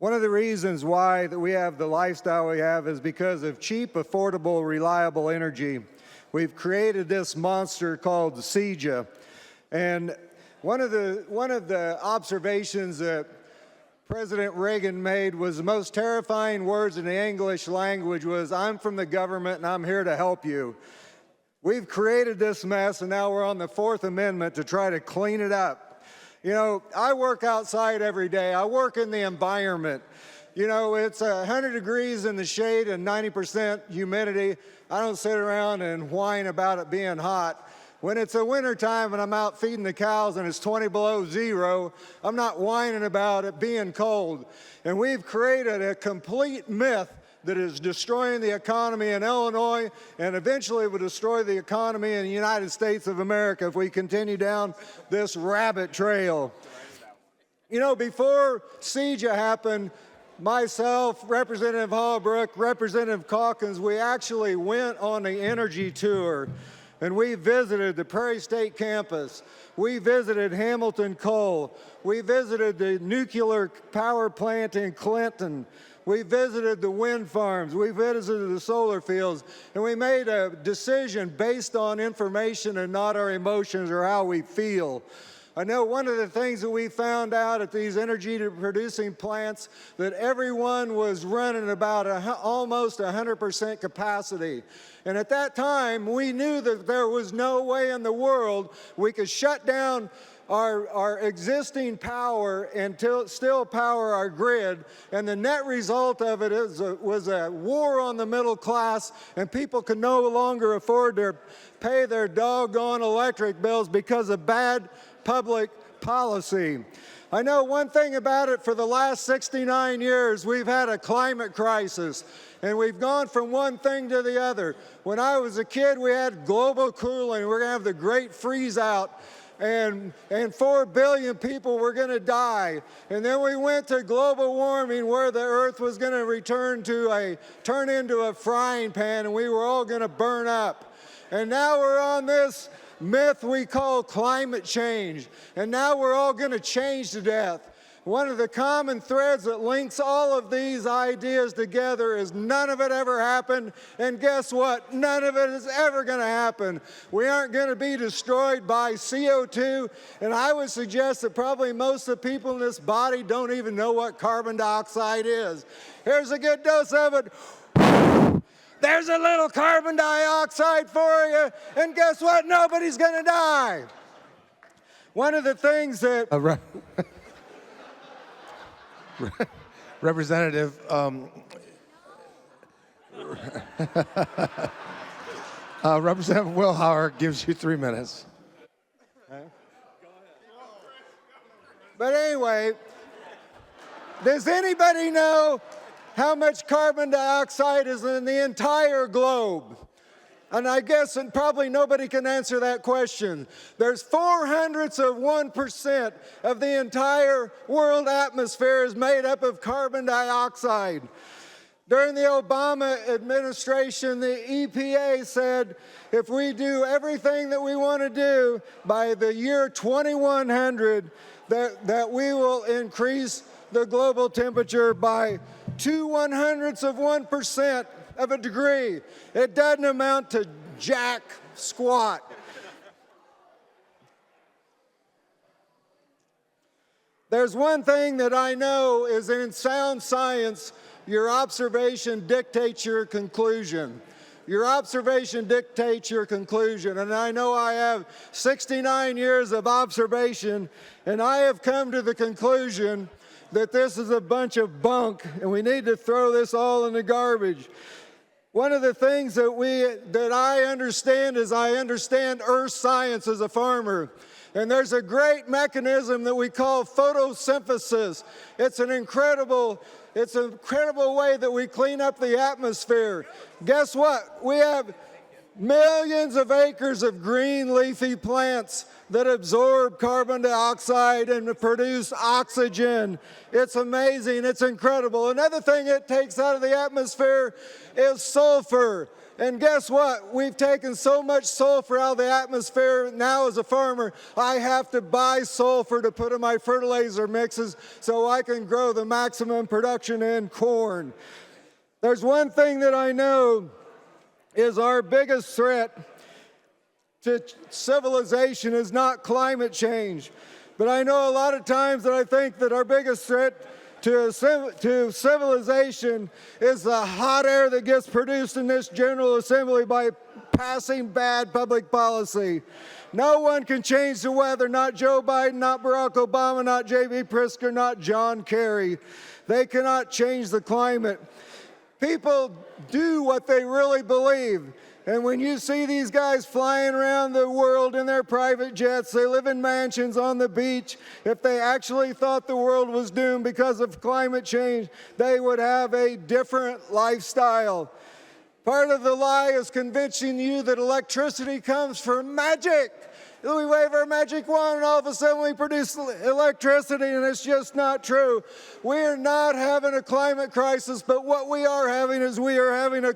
One of the reasons why that we have the lifestyle we have is because of cheap, affordable, reliable energy. We've created this monster called CEJA. And one of the observations that President Reagan made was the most terrifying words in the English language was, "I'm from the government and I'm here to help you." We've created this mess and now we're on the Fourth Amendment to try to clean it up. You know, I work outside every day. I work in the environment. You know, it's 100 degrees in the shade and 90% humidity. I don't sit around and whine about it being hot. When it's a winter time and I'm out feeding the cows and it's 20 below zero, I'm not whining about it being cold. And we've created a complete myth that is destroying the economy in Illinois and eventually will destroy the economy in the United States of America if we continue down this rabbit trail. You know, before CEJA happened, myself, Representative Holbrook, Representative Calkins, we actually went on the energy tour and we visited the Prairie State campus. We visited Hamilton Coal. We visited the nuclear power plant in Clinton. We visited the wind farms, we visited the solar fields, and we made a decision based on information and not our emotions or how we feel. I know one of the things that we found out at these energy producing plants that everyone was running about almost 100% capacity. And at that time, we knew that there was no way in the world we could shut down our existing power and still power our grid, and the net result of it was a war on the middle class, and people could no longer afford to pay their doggone electric bills because of bad public policy. I know one thing about it, for the last 69 years, we've had a climate crisis, and we've gone from one thing to the other. When I was a kid, we had global cooling. We're gonna have the great freeze out. And 4 billion people were going to die. And then we went to global warming, where the earth was going to turn into a frying pan, and we were all going to burn up. And now we're on this myth we call climate change. And now we're all going to change to death. One of the common threads that links all of these ideas together is none of it ever happened, and guess what? None of it is ever going to happen. We aren't going to be destroyed by CO2, and I would suggest that probably most of the people in this body don't even know what carbon dioxide is. Here's a good dose of it. There's a little carbon dioxide for you, and guess what? Nobody's going to die. One of the things that... Representative, Representative Wilhour gives you 3 minutes. Okay. But anyway, does anybody know how much carbon dioxide is in the entire globe? And I guess and probably nobody can answer that question. There's 0.04% of the entire world atmosphere is made up of carbon dioxide. During the Obama administration, the EPA said if we do everything that we want to do by the year 2100, that we will increase the global temperature by 0.02% of a degree. It doesn't amount to jack squat. There's one thing that I know is in sound science, your observation dictates your conclusion. Your observation dictates your conclusion. And I know I have 69 years of observation, and I have come to the conclusion that this is a bunch of bunk, and we need to throw this all in the garbage. One of the things that I understand is I understand earth science as a farmer. And there's a great mechanism that we call photosynthesis. It's an incredible way that we clean up the atmosphere. Guess what? We have millions of acres of green leafy plants that absorb carbon dioxide and produce oxygen. It's amazing, it's incredible. Another thing it takes out of the atmosphere is sulfur. And guess what? We've taken so much sulfur out of the atmosphere. Now as a farmer, I have to buy sulfur to put in my fertilizer mixes so I can grow the maximum production in corn. There's one thing that I know is our biggest threat to civilization is not climate change. But I know a lot of times that I think that our biggest threat to civilization is the hot air that gets produced in this General Assembly by passing bad public policy. No one can change the weather, not Joe Biden, not Barack Obama, not J.B. Pritzker, not John Kerry. They cannot change the climate. People do what they really believe. And when you see these guys flying around the world in their private jets, they live in mansions on the beach. If they actually thought the world was doomed because of climate change, they would have a different lifestyle. Part of the lie is convincing you that electricity comes from magic. We wave our magic wand and all of a sudden we produce electricity, and it's just not true. We are not having a climate crisis, but what we are having is we are having a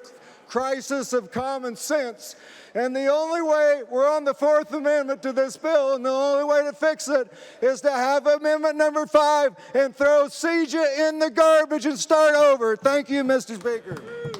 crisis of common sense. And the only way, we're on the Fourth Amendment to this bill, and the only way to fix it is to have Amendment number 5 and throw CEJA in the garbage and start over. Thank you, Mr. Speaker.